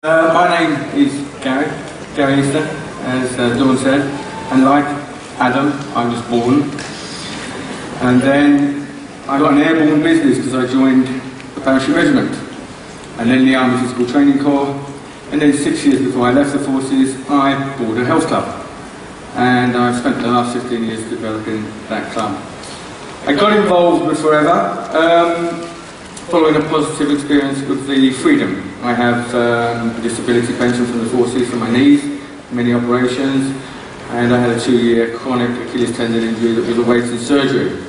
My name is Gary Easter, as Dawn said, and like Adam, I was born, and then I got an airborne business because I joined the Parachute Regiment, and then the Army Physical Training Corps, and then 6 years before I left the forces, I bought a health club, and I've spent the last 15 years developing that club. I got involved with Forever, following a positive experience with the freedom. I have a disability pension from the forces for my knees, many operations, and I had a 2-year chronic Achilles tendon injury that was awaiting surgery.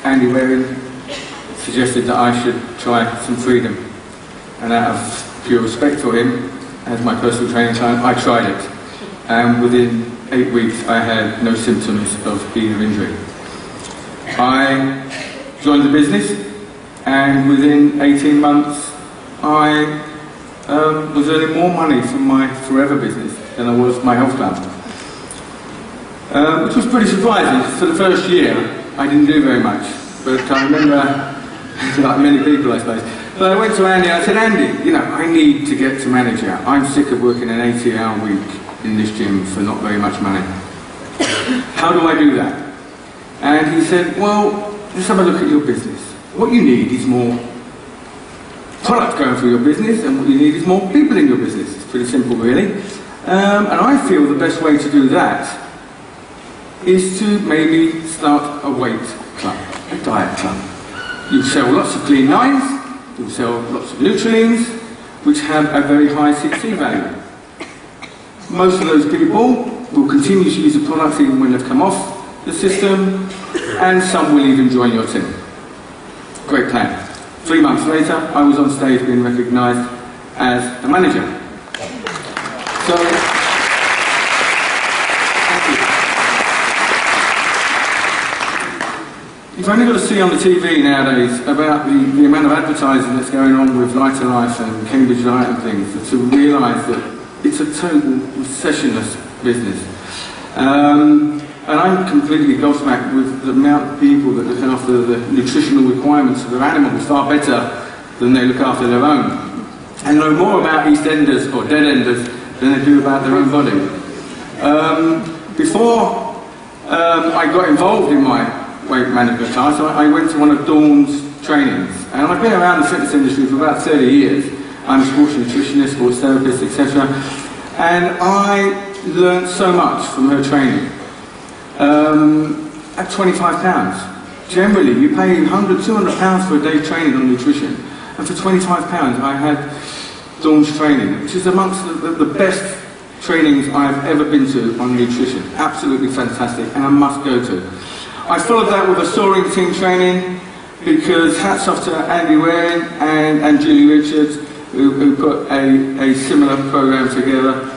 Andy Waring suggested that I should try some freedom, and out of pure respect for him, as my personal training client, I tried it. And within 8 weeks I had no symptoms of either injury. I joined the business, and within 18 months I was earning more money from my Forever business than I was my health club, which was pretty surprising. For the first year I didn't do very much, but I remember, like many people I suppose, but I went to Andy and I said, Andy, you know, I need to get to manager. I'm sick of working an 80-hour week in this gym for not very much money. How do I do that? And he said, well, just have a look at your business. What you need is more product going through your business, and what you need is more people in your business. It's pretty simple, really. And I feel the best way to do that is to maybe start a weight club, a diet club. You sell lots of clean lines, you sell lots of Nutrilines, which have a very high CT value. Most of those people will continue to use the products even when they've come off the system, and some will even join your team. Great plan. 3 months later, I was on stage being recognised as the manager. So, thank you. You've only got to see on the TV nowadays about the amount of advertising that's going on with Lighter Life and Cambridge Light and things to realise that it's a total recessionless business. And I'm completely gobsmacked with the amount of people that look after the nutritional requirements of their animals far better than they look after their own, and know more about EastEnders or Dead Enders than they do about their own body. Before I got involved in my weight management class, I went to one of Dawn's trainings, and I've been around the fitness industry for about 30 years. I'm a sports nutritionist, sports therapist, etc. And I learned so much from her training. At £25. Generally, you pay £100, £200 for a day's training on nutrition, and for £25 I had Dawn's training, which is amongst the best trainings I've ever been to on nutrition. Absolutely fantastic, and I must go to. I followed that with a soaring team training, because hats off to Andy Waring and Julie Richards, who put a similar program together,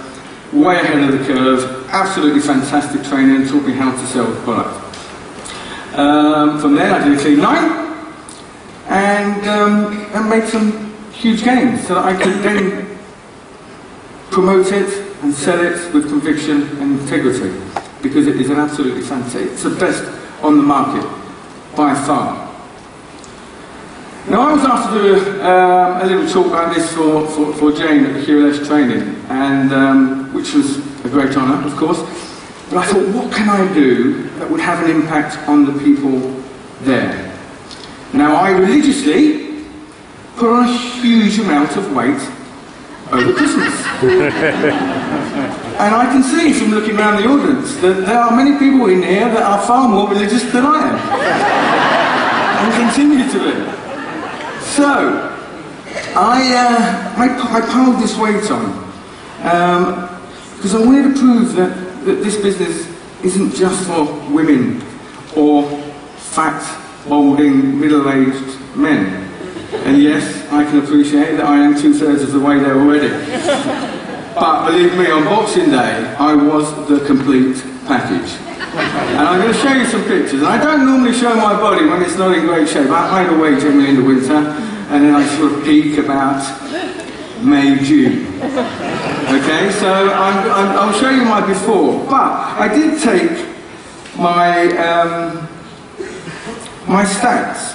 way ahead of the curve. Absolutely fantastic training, and taught me how to sell the product. From there I did a clean line, and made some huge gains so that I could then promote it and sell it with conviction and integrity, because it is an absolutely fantastic, it's the best on the market by far. Now, I was asked to do a little talk like this for Jane at the QLS training, and which was a great honour, of course. But I thought, what can I do that would have an impact on the people there? Now, I religiously put on a huge amount of weight over Christmas. And I can see from looking around the audience that there are many people in here that are far more religious than I am, and continue to be. So, I piled this weight on, because I wanted to prove that this business isn't just for women or fat, balding, middle-aged men. And yes, I can appreciate that I am 2/3 of the way there already. But believe me, on Boxing Day, I was the complete package. And I'm going to show you some pictures. And I don't normally show my body when it's not in great shape. I hide away generally in the winter, and then I sort of peak about May, June. Okay, so I'll show you my before. But I did take my my stats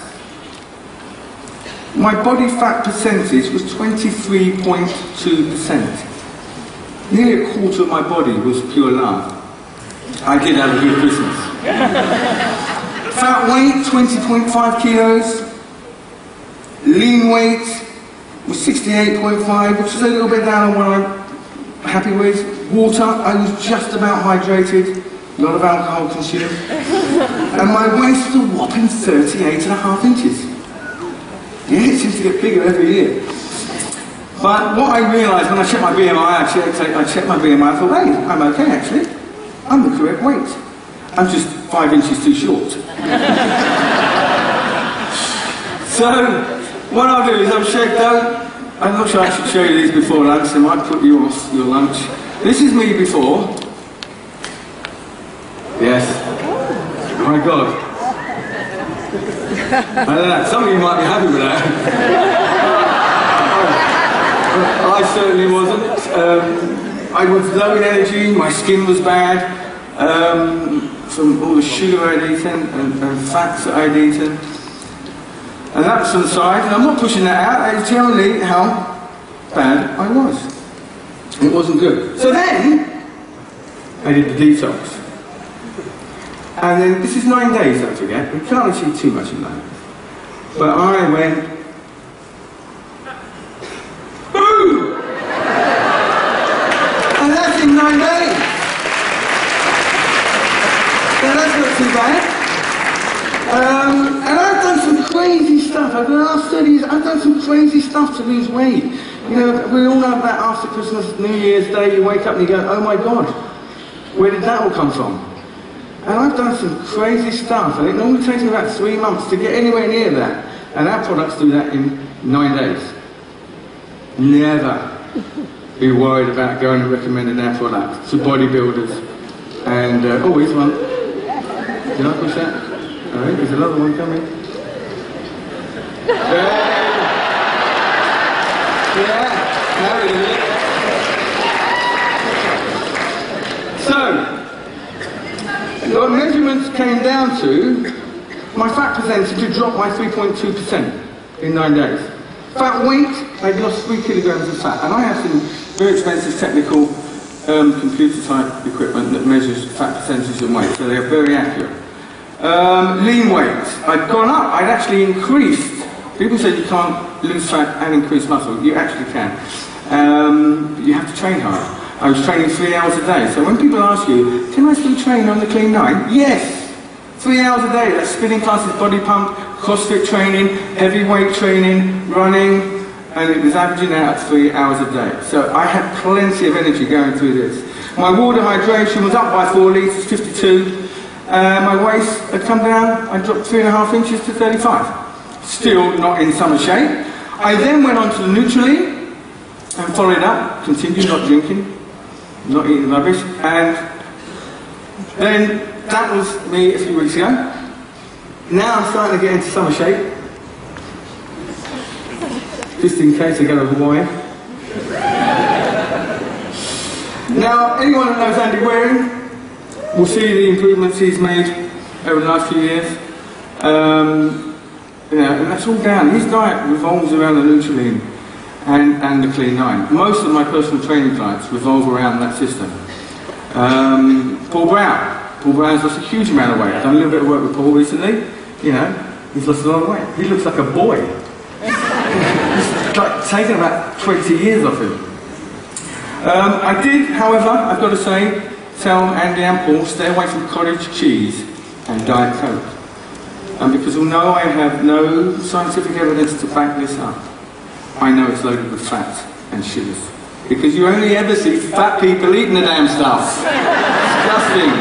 My body fat percentage was 23.2%. Nearly a quarter of my body was pure lard. I did have a good Christmas. Fat weight, 20.5 kilos. Lean weight was 68.5, which is a little bit down on what I'm happy with. Water, I was just about hydrated. A lot of alcohol consumed. And my waist was a whopping 38.5 inches. Yeah, it seems to get bigger every year. But what I realised when I checked my BMI, I checked my BMI, I thought, hey, I'm okay actually. I'm the correct weight. I'm just 5 inches too short. So, what I'll do is I'm not sure I should show you these before lunch, so I might put you off your lunch. This is me before. Yes. Oh my God. I don't know, some of you might be happy with that. I certainly wasn't. I was low in energy, my skin was bad, from all the sugar I'd eaten and fats that I'd eaten. And that was to the side, and I'm not pushing that out, that is generally how bad I was. It wasn't good. So then, I did the detox. And then, this is 9 days, don't forget. We can't achieve too much in 9 days. But I went, boom! And that's in 9 days. Now that's not too bad. And I've done some crazy stuff. Over the last 30 years, I've done some crazy stuff to lose weight. You know, we all know that after Christmas, New Year's Day, you wake up and you go, oh my God, where did that all come from? And I've done some crazy stuff, and it normally takes me about 3 months to get anywhere near that. And our products do that in 9 days. Never be worried about going and recommending our product to bodybuilders. And, oh, here's one. Did I push that? Alright, there's another one coming. Yeah, now it is. So, the measurements came down to my fat percentage had dropped by 3.2% in 9 days. Fat weight, I'd lost 3 kilograms of fat. And I have some very expensive technical computer type equipment that measures fat percentages and weight, so they're very accurate. Lean weight, I'd gone up, I'd actually increased. People say you can't lose fat and increase muscle. You actually can. But you have to train hard. I was training 3 hours a day. So when people ask you, can I still train on the Clean 9? Yes! 3 hours a day. That's spinning classes, body pump, CrossFit training, heavy weight training, running, and it was averaging out 3 hours a day. So I had plenty of energy going through this. My water hydration was up by 4 litres, 52. My waist had come down, I dropped 3.5 inches to 35. Still not in summer shape. I then went on to the Nutrilene and followed up, continued not drinking, not eating rubbish, and then that was me a few weeks ago. Now I'm starting to get into summer shape, just in case I go to Hawaii. Now, anyone that knows Andy Waring will see the improvements he's made over the last few years. You know, and that's all down. His diet revolves around the Nutrilene and the Clean 9. Most of my personal training clients revolve around that system. Paul Brown. Paul Brown's lost a huge amount of weight. I've done a little bit of work with Paul recently. You know, he's lost a lot of weight. He looks like a boy. It's like taken about 20 years off him. I did, however, I've got to say, tell Andy and Paul, stay away from cottage cheese and Diet Coke. Because although I have no scientific evidence to back this up, I know it's loaded with fat and sugars. Because you only ever see fat people eating the damn stuff. Disgusting.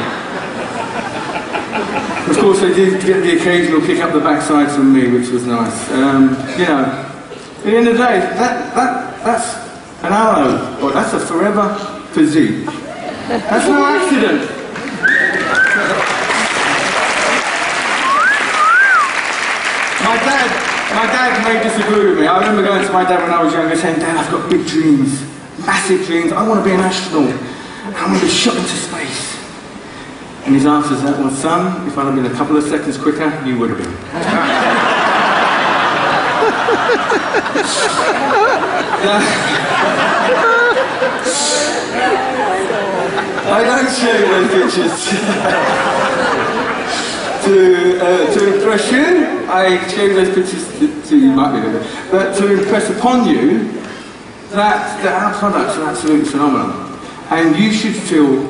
Of course, I did get the occasional kick up the backside from me, which was nice. You know, at the end of the day, that's an arrow, or that's a forever physique. That's no accident. My dad may disagree with me. I remember going to my dad when I was younger saying, Dad, I've got big dreams, massive dreams. I want to be an astronaut. I want to be shot into space. And his answer is that, well, son, if I'd have been a couple of seconds quicker, you would have been. I don't show you those pictures to impress you. I show you those pictures to you, might be there, but to impress upon you that our products are absolutely phenomenal. And you should feel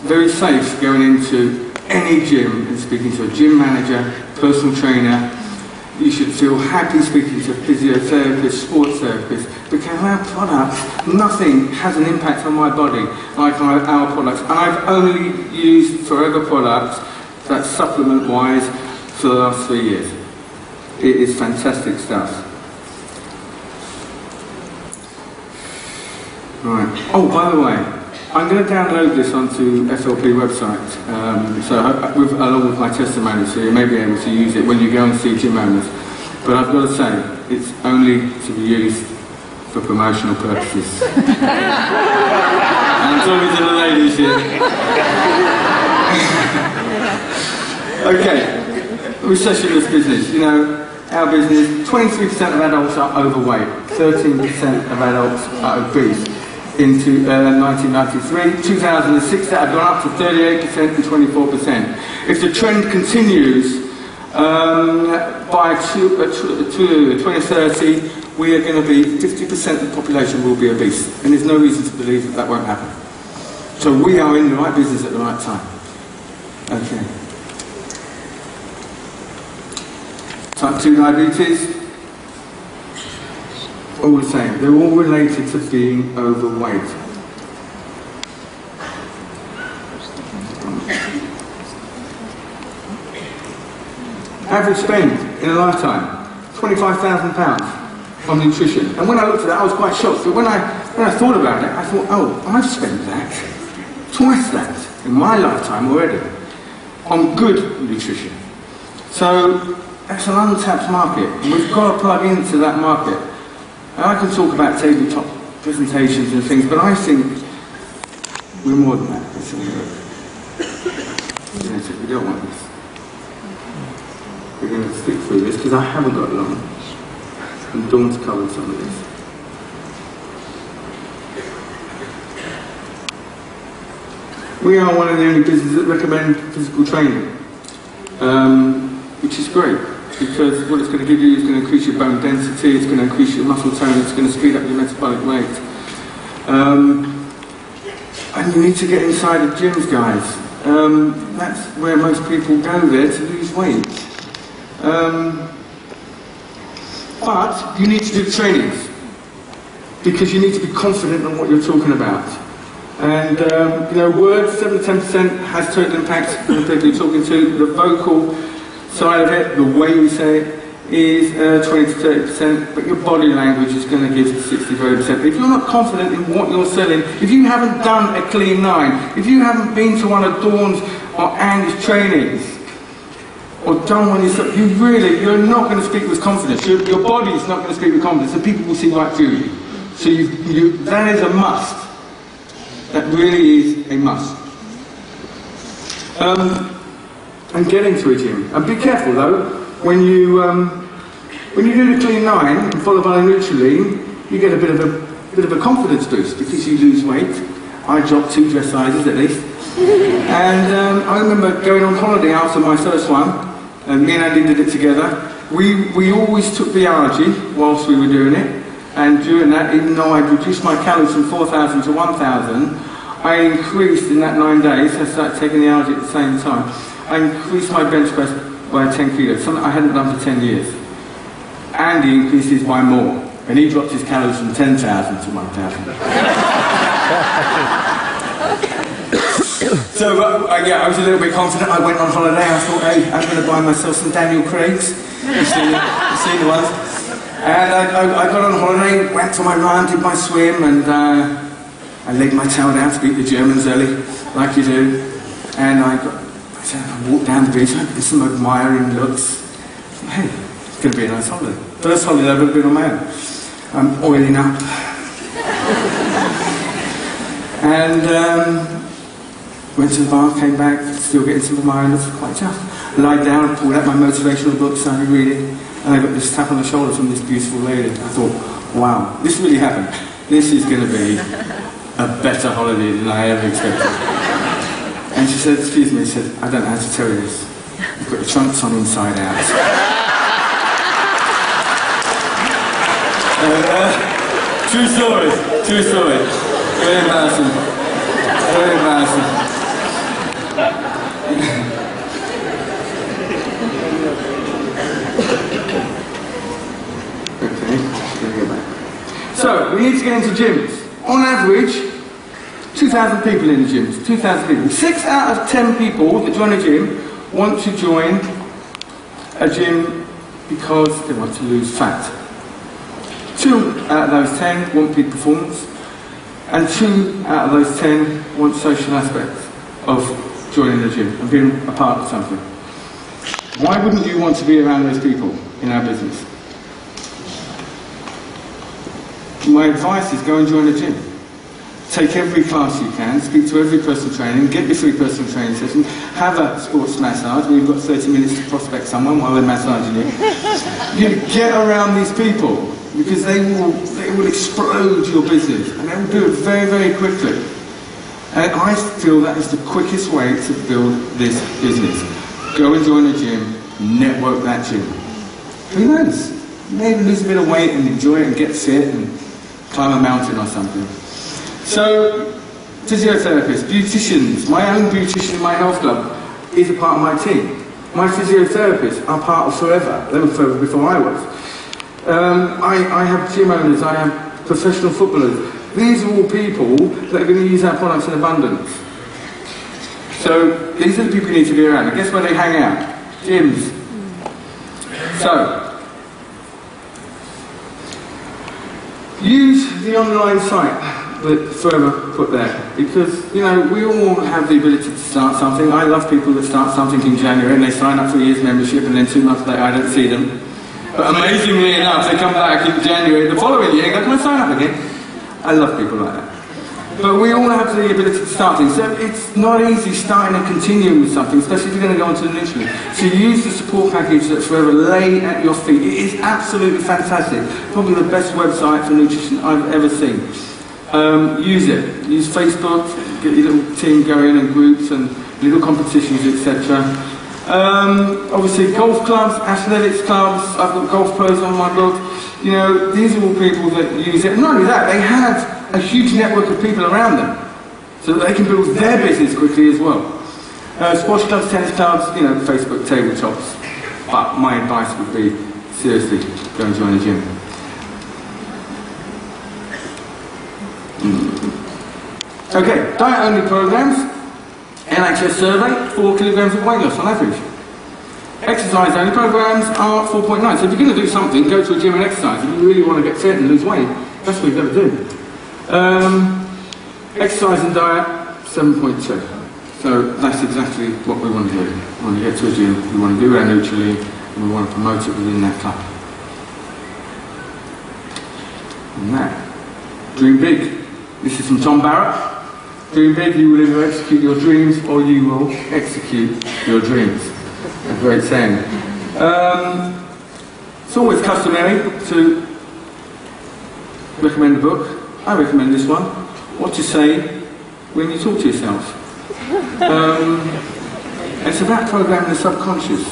very safe going into any gym and speaking to a gym manager, personal trainer. You should feel happy speaking to a physiotherapist, sports therapist, because our products, nothing has an impact on my body like our products. And I've only used Forever products, that's supplement-wise, for the last 3 years. It is fantastic stuff. Right. Oh, by the way, I'm going to download this onto FLP website, along with my testimony, so you may be able to use it when you go and see gym owners. But I've got to say, it's only to be used for promotional purposes. And I'm talking to the ladies here. Okay, recession of business. You know, our business, 23% of adults are overweight, 13% of adults are obese. Into 1993, 2006 that had gone up to 38% and 24%. If the trend continues, by 2030 we are going to be 50% of the population will be obese, and there's no reason to believe that that won't happen. So we are in the right business at the right time. Okay. Type 2 diabetes. All the same, they're all related to being overweight. Average spend in a lifetime, £25,000 on nutrition. And when I looked at that, I was quite shocked. But when I thought about it, I thought, oh, I've spent that, twice that, in my lifetime already, on good nutrition. So that's an untapped market, and we've got to plug into that market. And I can talk about tabletop presentations and things, but I think we're more than that. We don't want this. We're going to stick through this because I haven't got long. And Dawn's covered some of this. We are one of the only businesses that recommend physical training, which is great. Because what it's going to give you is going to increase your bone density, it's going to increase your muscle tone, it's going to speed up your metabolic rate. And you need to get inside the gyms, guys. That's where most people go there to lose weight. But you need to do the trainings, because you need to be confident in what you're talking about. And you know, words, 7 to 10% has total impact on the people you're talking to. The vocal side of it, the way we say it, is 20 to 30%, but your body language is going to give 60 to 80%. If you're not confident in what you're selling, if you haven't done a Clean 9, if you haven't been to one of Dawn's or Andy's trainings, or done one yourself, you're not going to speak with confidence. Your body is not going to speak with confidence, and people will see right through you. So that is a must. That really is a must. And get into a gym. And be careful though, when you do the Clean 9 and followed by the Nutri-Lean, you get a bit of a confidence boost because you lose weight. I dropped 2 dress sizes at least. And I remember going on holiday after my first one, and me and Andy did it together. We always took Viagra whilst we were doing it, and during that, even though I reduced my calories from 4,000 to 1,000, I increased in that 9 days. I started taking the Viagra at the same time. I increased my bench press by 10 kilos, something I hadn't done for 10 years. Andy increased his by more, and he dropped his calories from 10,000 to 1,000. So yeah, I was a little bit confident. I went on holiday. I thought, hey, I'm going to buy myself some Daniel Craig's. You've seen the ones. And I got on holiday, went for my run, did my swim, and I laid my towel down to beat the Germans early, like you do. And I walked down the beach, with some admiring looks. Hey, it's going to be a nice holiday. First holiday I've ever been on my own. I'm oiling up. And went to the bar, came back, still getting some admiring looks, quite tough. Lied down, pulled out my motivational book, started reading. and I got this tap on the shoulder from this beautiful lady. I thought, wow, this really happened. This is going to be a better holiday than I ever expected. And she said, excuse me, she said, I don't know how to tell you this. You've got your trunks on inside out. True story, true story. Very embarrassing. Very embarrassing. Okay, let's go back. So, we need to get into gyms. On average, 2,000 people in the gyms. 2,000 people. 6 out of 10 people that join a gym want to join a gym because they want to lose fat. 2 out of those 10 want peak performance, and 2 out of those 10 want social aspects of joining the gym and being a part of something. Why wouldn't you want to be around those people in our business? My advice is go and join a gym. Take every class you can, speak to every personal training, get your free personal training session, have a sports massage where you've got 30 minutes to prospect someone while they're massaging you. You get around these people because they will explode your business, and they will do it very, very quickly. And I feel that is the quickest way to build this business. Go and join a gym, network that gym. Who knows? Maybe lose a bit of weight and enjoy it and get fit and climb a mountain or something. So, physiotherapists, beauticians, my own beautician in my health club is a part of my team. My physiotherapists are part of Forever. They were Forever before I was. I have gym owners, I have professional footballers. These are all people that are going to use our products in abundance. So, these are the people you need to be around. And guess where they hang out? Gyms. So, use the online site that Forever put there, because, you know, we all have the ability to start something. I love people that start something in January and they sign up for a year's membership and then 2 months later I don't see them. But amazingly enough, they come back in January the following year and go, can I sign up again? I love people like that. But we all have the ability to start things. So it's not easy starting and continuing with something, especially if you're going to go into the nutrition. So use the support package that Forever lay at your feet. It is absolutely fantastic. Probably the best website for nutrition I've ever seen. Use it. Use Facebook, get your little team going and groups and little competitions, etc. Obviously golf clubs, athletics clubs, I've got golf pros on my blog. You know, these are all people that use it. And not only that, they have a huge network of people around them, so that they can build their business quickly as well. Squash clubs, tennis clubs, you know, Facebook tabletops. But my advice would be, seriously, go and join a gym. Okay, diet-only programs. NHS survey, 4 kilograms of weight loss on average. Exercise-only programs are 4.9. So if you're going to do something, go to a gym and exercise. If you really want to get fit and lose weight, that's what you've got to do. Exercise and diet, 7.2. So that's exactly what we want to do. We want to get to a gym, we want to do our Nutrilean, and we want to promote it within that club. And that. Dream big. This is from Tom Barrett. Dream big, you will either execute your dreams or you will execute your dreams. A great saying. It's always customary to recommend a book. I recommend this one. What to say when you talk to yourself. It's about programming the subconscious.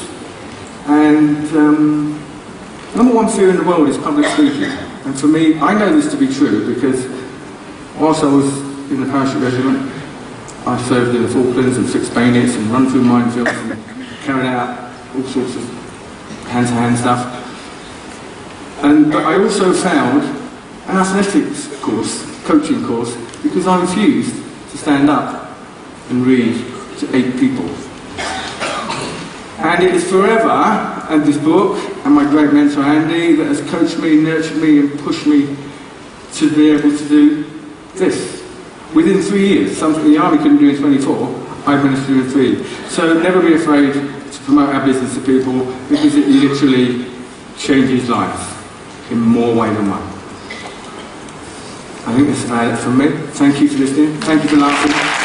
And number one fear in the world is public speaking. And for me, I know this to be true because whilst I was in the parachute regiment, I served in the Falklands and fixed bayonets and run through minefields and carried out all sorts of hand-to-hand stuff. But I also found an athletics course, coaching course, because I refused to stand up and read to 8 people. And it is Forever, and this book, and my great mentor Andy, that has coached me, nurtured me, and pushed me to be able to do this. Within 3 years, something the Army couldn't do in 24, I've managed to do in 3 years. So never be afraid to promote our business to people, because it literally changes lives in more ways than one. I think that's about it from me. Thank you for listening. Thank you for laughing.